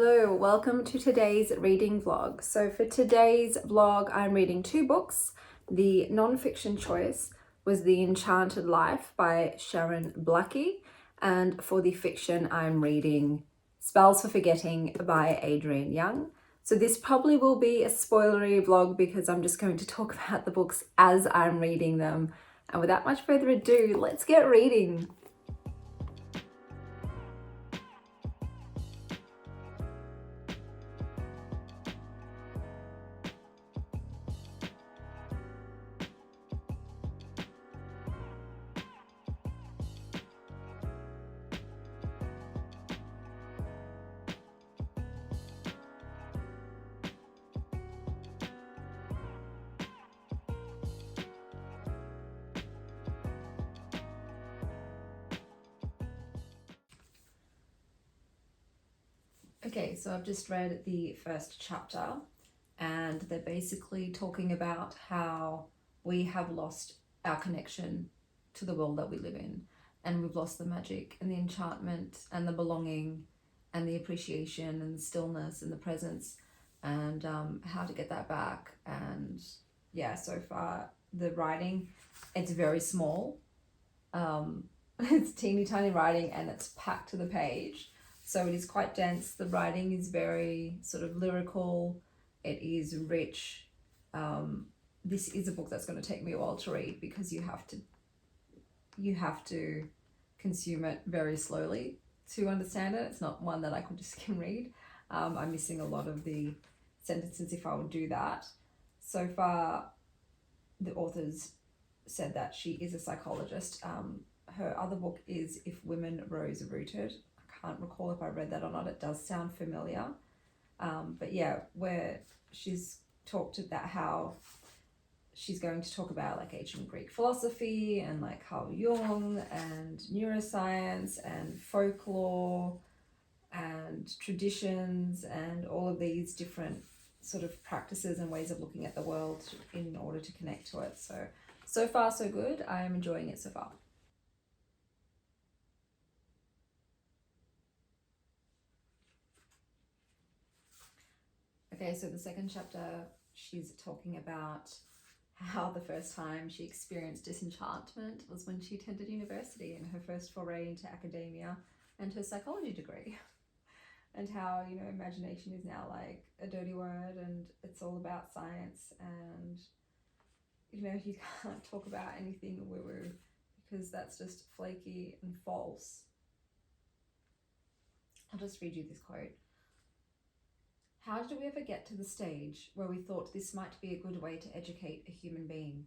Hello, welcome to today's reading vlog. So for today's vlog, I'm reading two books. The non-fiction choice was The Enchanted Life by Sharon Blackie, and for the fiction, I'm reading Spells for Forgetting by Adrienne Young. So this probably will be a spoilery vlog because I'm just going to talk about the books as I'm reading them. And without much further ado, let's get reading. Okay, so I've just read the first chapter and they're basically talking about how we have lost our connection to the world that we live in, and we've lost the magic and the enchantment and the belonging and the appreciation and the stillness and the presence, and how to get that back. And yeah, so far the writing, it's very small. It's teeny tiny writing and it's packed to the page. So it is quite dense. The writing is very sort of lyrical. It is rich. This is a book that's going to take me a while to read because you have to consume it very slowly to understand it. It's not one that I could just skim read. I'm missing a lot of the sentences if I would do that. So far, the authors said that she is a psychologist. Her other book is If Women Rose Rooted. Can't recall if I read that or not. It does sound familiar, but yeah, where she's talked about how she's going to talk about like ancient Greek philosophy and like Carl Jung and neuroscience and folklore and traditions and all of these different sort of practices and ways of looking at the world in order to connect to it. So far so good. I am enjoying it so far. Okay, so the second chapter, she's talking about how the first time she experienced disenchantment was when she attended university and her first foray into academia and her psychology degree. And how, you know, imagination is now like a dirty word and it's all about science, and, you know, you can't talk about anything woo-woo because that's just flaky and false. I'll just read you this quote. How did we ever get to the stage where we thought this might be a good way to educate a human being?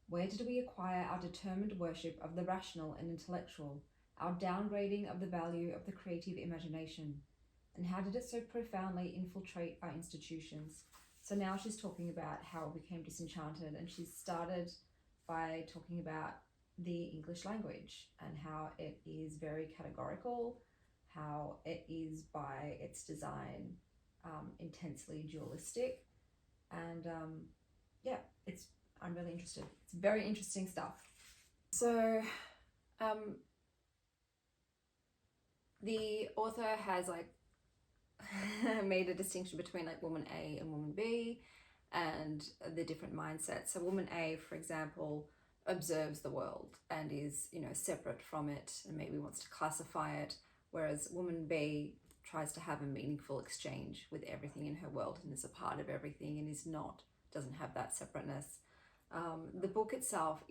Where did we acquire our determined worship of the rational and intellectual, our downgrading of the value of the creative imagination? And how did it so profoundly infiltrate our institutions? So now she's talking about how it became disenchanted, and she started by talking about the English language and how it is very categorical, how it is by its design intensely dualistic, and yeah, I'm really interested. It's very interesting stuff. So the author has like made a distinction between like woman A and woman B and the different mindsets. So woman A, for example, observes the world and is, you know, separate from it and maybe wants to classify it, whereas woman B tries to have a meaningful exchange with everything in her world and is a part of everything and doesn't have that separateness. The book itself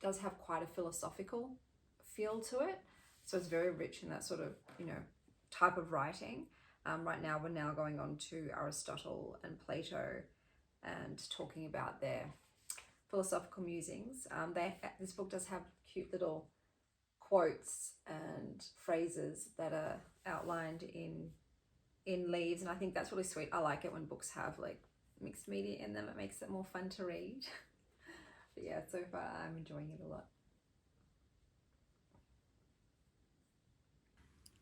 does have quite a philosophical feel to it, so it's very rich in that sort of, you know, type of writing. Right now we're now going on to Aristotle and Plato and talking about their philosophical musings. This book does have cute little quotes and phrases that are outlined in leaves, and I think that's really sweet. I like it when books have like mixed media in them. It makes it more fun to read. But yeah, so far I'm enjoying it a lot.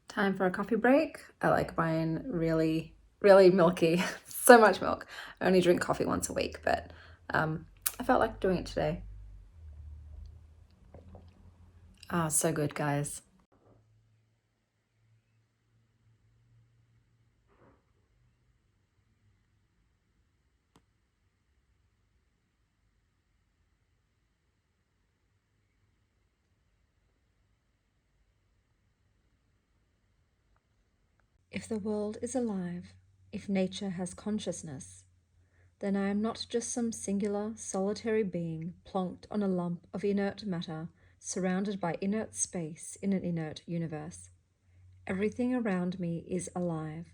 Time for a coffee break. I like mine really, really milky. So much milk. I only drink coffee once a week, but I felt like doing it today. Ah, so good, guys. If the world is alive, if nature has consciousness, then I am not just some singular, solitary being plonked on a lump of inert matter, surrounded by inert space in an inert universe. Everything around me is alive.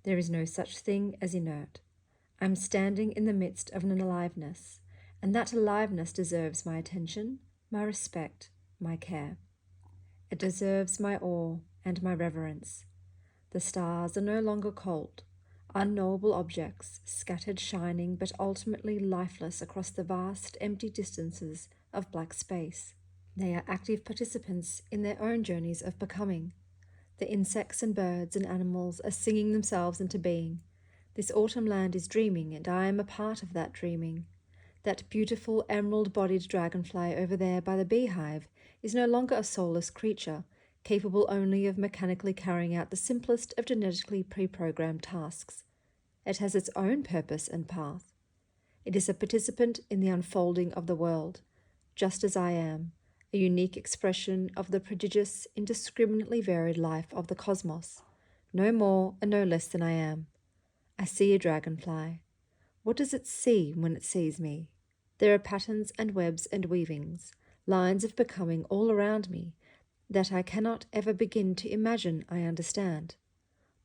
There is no such thing as inert. I'm standing in the midst of an aliveness, and that aliveness deserves my attention, my respect, my care. It deserves my awe and my reverence. The stars are no longer cold, unknowable objects, scattered shining but ultimately lifeless across the vast empty distances of black space. They are active participants in their own journeys of becoming. The insects and birds and animals are singing themselves into being. This autumn land is dreaming, and I am a part of that dreaming. That beautiful emerald-bodied dragonfly over there by the beehive is no longer a soulless creature, capable only of mechanically carrying out the simplest of genetically pre-programmed tasks. It has its own purpose and path. It is a participant in the unfolding of the world, just as I am, a unique expression of the prodigious, indiscriminately varied life of the cosmos, no more and no less than I am. I see a dragonfly. What does it see when it sees me? There are patterns and webs and weavings, lines of becoming all around me, that I cannot ever begin to imagine I understand.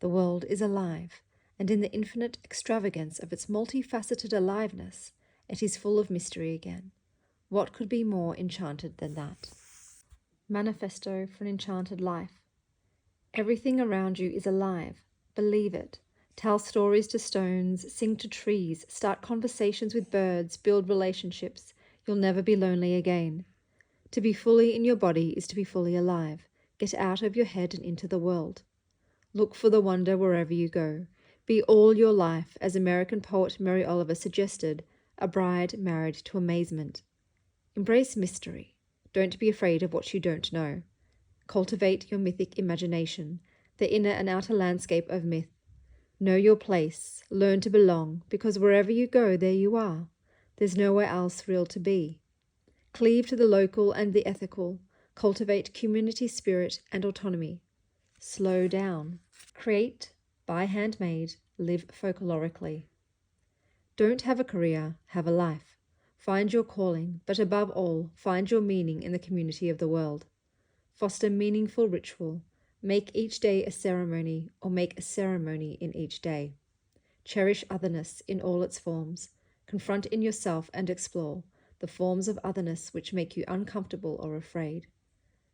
The world is alive, and in the infinite extravagance of its multifaceted aliveness, it is full of mystery again. What could be more enchanted than that? Manifesto for an Enchanted Life. Everything around you is alive. Believe it. Tell stories to stones, sing to trees, start conversations with birds, build relationships. You'll never be lonely again. To be fully in your body is to be fully alive. Get out of your head and into the world. Look for the wonder wherever you go. Be all your life, as American poet Mary Oliver suggested, a bride married to amazement. Embrace mystery. Don't be afraid of what you don't know. Cultivate your mythic imagination, the inner and outer landscape of myth. Know your place, learn to belong, because wherever you go, there you are. There's nowhere else real to be. Cleave to the local and the ethical. Cultivate community spirit and autonomy. Slow down. Create, buy handmade, live folklorically. Don't have a career, have a life. Find your calling, but above all, find your meaning in the community of the world. Foster meaningful ritual. Make each day a ceremony, or make a ceremony in each day. Cherish otherness in all its forms. Confront in yourself and explore the forms of otherness which make you uncomfortable or afraid.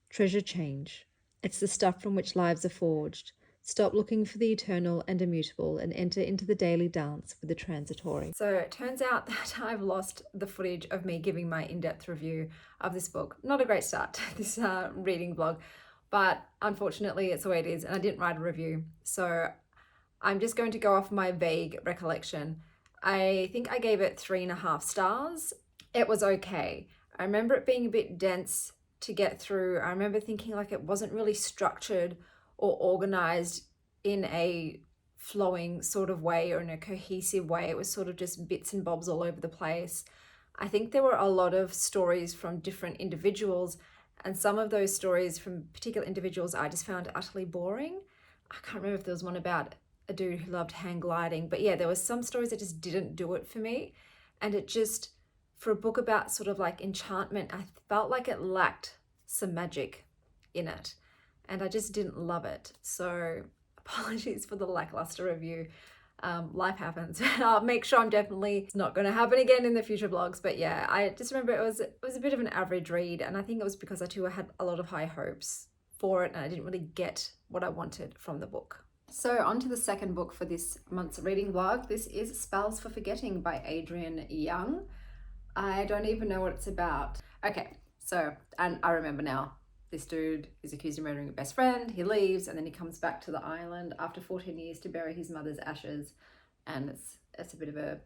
Treasure change. It's the stuff from which lives are forged. Stop looking for the eternal and immutable and enter into the daily dance with the transitory. So it turns out that I've lost the footage of me giving my in-depth review of this book. Not a great start to this reading blog, but unfortunately it's the way it is, and I didn't write a review. So I'm just going to go off my vague recollection. I think I gave it 3.5 stars. It was okay. I remember it being a bit dense to get through. I remember thinking like it wasn't really structured or organized in a flowing sort of way or in a cohesive way. It was sort of just bits and bobs all over the place. I think there were a lot of stories from different individuals, and some of those stories from particular individuals I just found utterly boring. I can't remember if there was one about a dude who loved hang gliding, but yeah, there was some stories that just didn't do it for me. And it just, for a book about sort of like enchantment, I felt like it lacked some magic in it, and I just didn't love it. So apologies for the lackluster review. Life happens. I'll make sure I'm definitely, it's not going to happen again in the future vlogs. But yeah, I just remember it was a bit of an average read, and I think it was because I had a lot of high hopes for it, and I didn't really get what I wanted from the book. So on to the second book for this month's reading vlog. This is Spells for Forgetting by Adrienne Young. I don't even know what it's about. Okay, so, and I remember now. This dude is accused of murdering a best friend. He leaves, and then he comes back to the island after 14 years to bury his mother's ashes. And it's a bit of a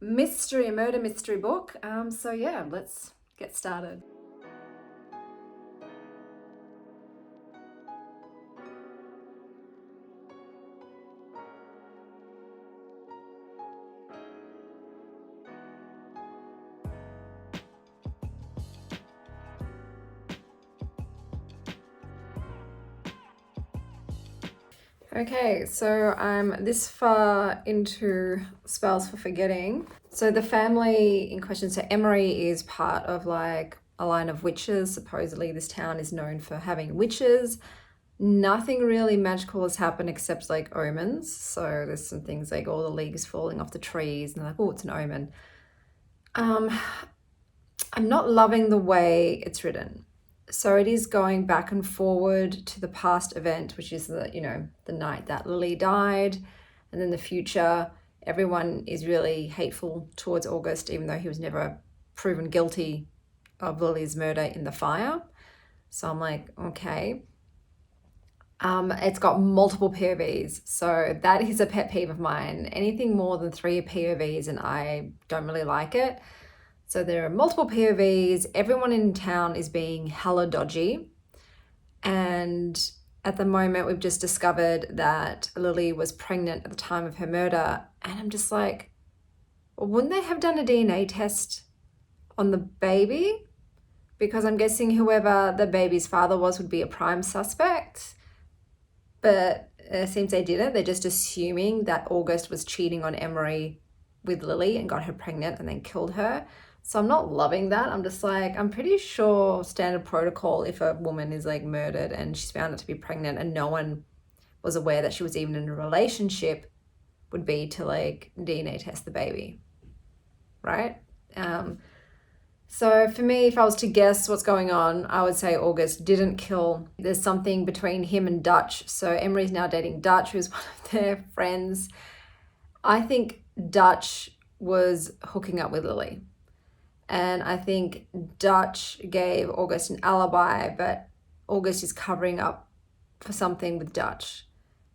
mystery, a murder mystery book. So yeah, let's get started. Okay, so I'm this far into spells for forgetting. So the family in question, so Emery is part of like a line of witches. Supposedly this town is known for having witches. Nothing really magical has happened except like omens. So there's some things like all the leaves falling off the trees and like, oh, it's an omen. I'm not loving the way it's written. So it is going back and forward to the past event, which is the night that Lily died, and then the future. Everyone is really hateful towards August, even though he was never proven guilty of Lily's murder in the fire. So I'm like, okay. It's got multiple POVs, so that is a pet peeve of mine. Anything more than 3 POVs and I don't really like it. So there are multiple POVs, everyone in town is being hella dodgy. And at the moment, we've just discovered that Lily was pregnant at the time of her murder. And I'm just like, well, wouldn't they have done a DNA test on the baby? Because I'm guessing whoever the baby's father was would be a prime suspect. But it seems they didn't. They're just assuming that August was cheating on Emery with Lily and got her pregnant and then killed her. So I'm not loving that. I'm just like, I'm pretty sure standard protocol, if a woman is like murdered and she's found out to be pregnant and no one was aware that she was even in a relationship, would be to like DNA test the baby, right? So for me, if I was to guess what's going on, I would say August didn't kill. There's something between him and Dutch. So Emery's now dating Dutch, who's one of their friends. I think Dutch was hooking up with Lily. And I think Dutch gave August an alibi, but August is covering up for something with Dutch.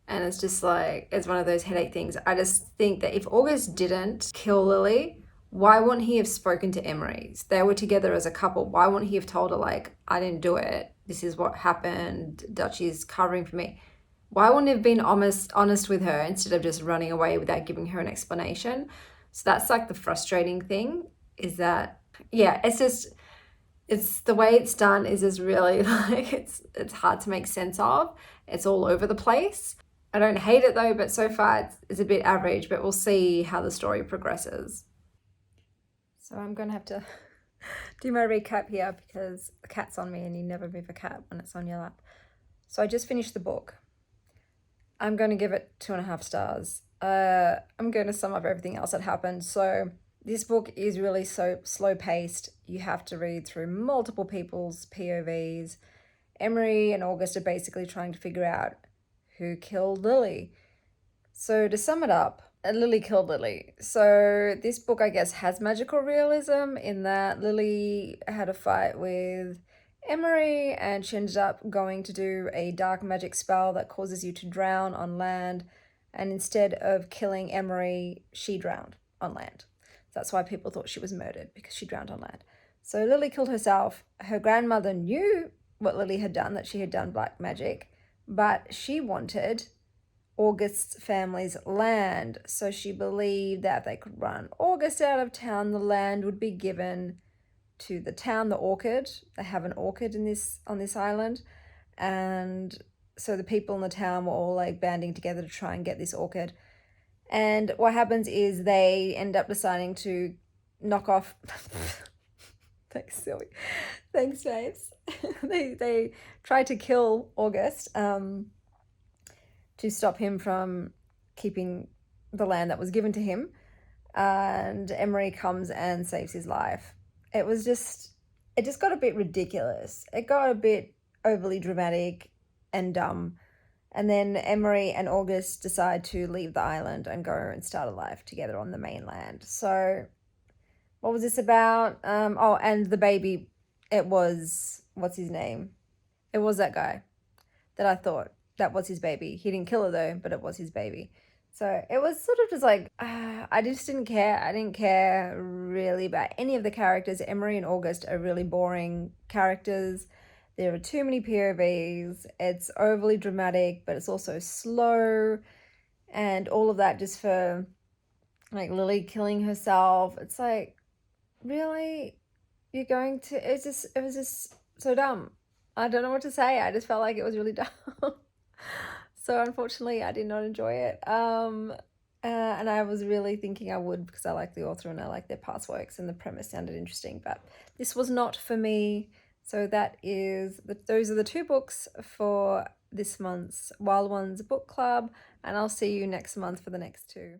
And it's just like, it's one of those headache things. I just think that if August didn't kill Lily, why wouldn't he have spoken to Emery? They were together as a couple. Why wouldn't he have told her, like, I didn't do it. This is what happened. Dutch is covering for me. Why wouldn't he have been honest with her instead of just running away without giving her an explanation? So that's like the frustrating thing, is that, yeah, it's the way it's done is just really like, it's hard to make sense of. It's all over the place. I don't hate it though, but so far it's a bit average, but we'll see how the story progresses. So I'm going to have to do my recap here because the cat's on me and you never move a cat when it's on your lap. So I just finished the book. I'm going to give it 2.5 stars. I'm going to sum up everything else that happened. So this book is really so slow paced. You have to read through multiple people's POVs. Emery and August are basically trying to figure out who killed Lily. So to sum it up, Lily killed Lily. So this book, I guess, has magical realism in that Lily had a fight with Emery and she ended up going to do a dark magic spell that causes you to drown on land. And instead of killing Emery, she drowned on land. That's why people thought she was murdered, because she drowned on land. So Lily killed herself. Her grandmother knew what Lily had done, that she had done black magic, but she wanted August's family's land. So she believed that if they could run August out of town, the land would be given to the town, the orchard. They have an orchard on this island. And so the people in the town were all like banding together to try and get this orchid. And what happens is they end up deciding to knock off. Thanks, Silly. Thanks, James. they try to kill August to stop him from keeping the land that was given to him. And Emery comes and saves his life. It just got a bit ridiculous. It got a bit overly dramatic and dumb. And then Emery and August decide to leave the island and go and start a life together on the mainland. So what was this about? And the baby, it was, what's his name? It was that guy that I thought that was his baby. He didn't kill her though, but it was his baby. So it was sort of just like, I just didn't care. I didn't care really about any of the characters. Emery and August are really boring characters. There are too many POVs. It's overly dramatic, but it's also slow. And all of that just for like Lily killing herself. It's like, really? You're going to, it was just so dumb. I don't know what to say. I just felt like it was really dumb. So unfortunately, I did not enjoy it. And I was really thinking I would because I like the author and I like their past works and the premise sounded interesting, but this was not for me. So those are the 2 books for this month's Wild Ones book club, and I'll see you next month for the next 2.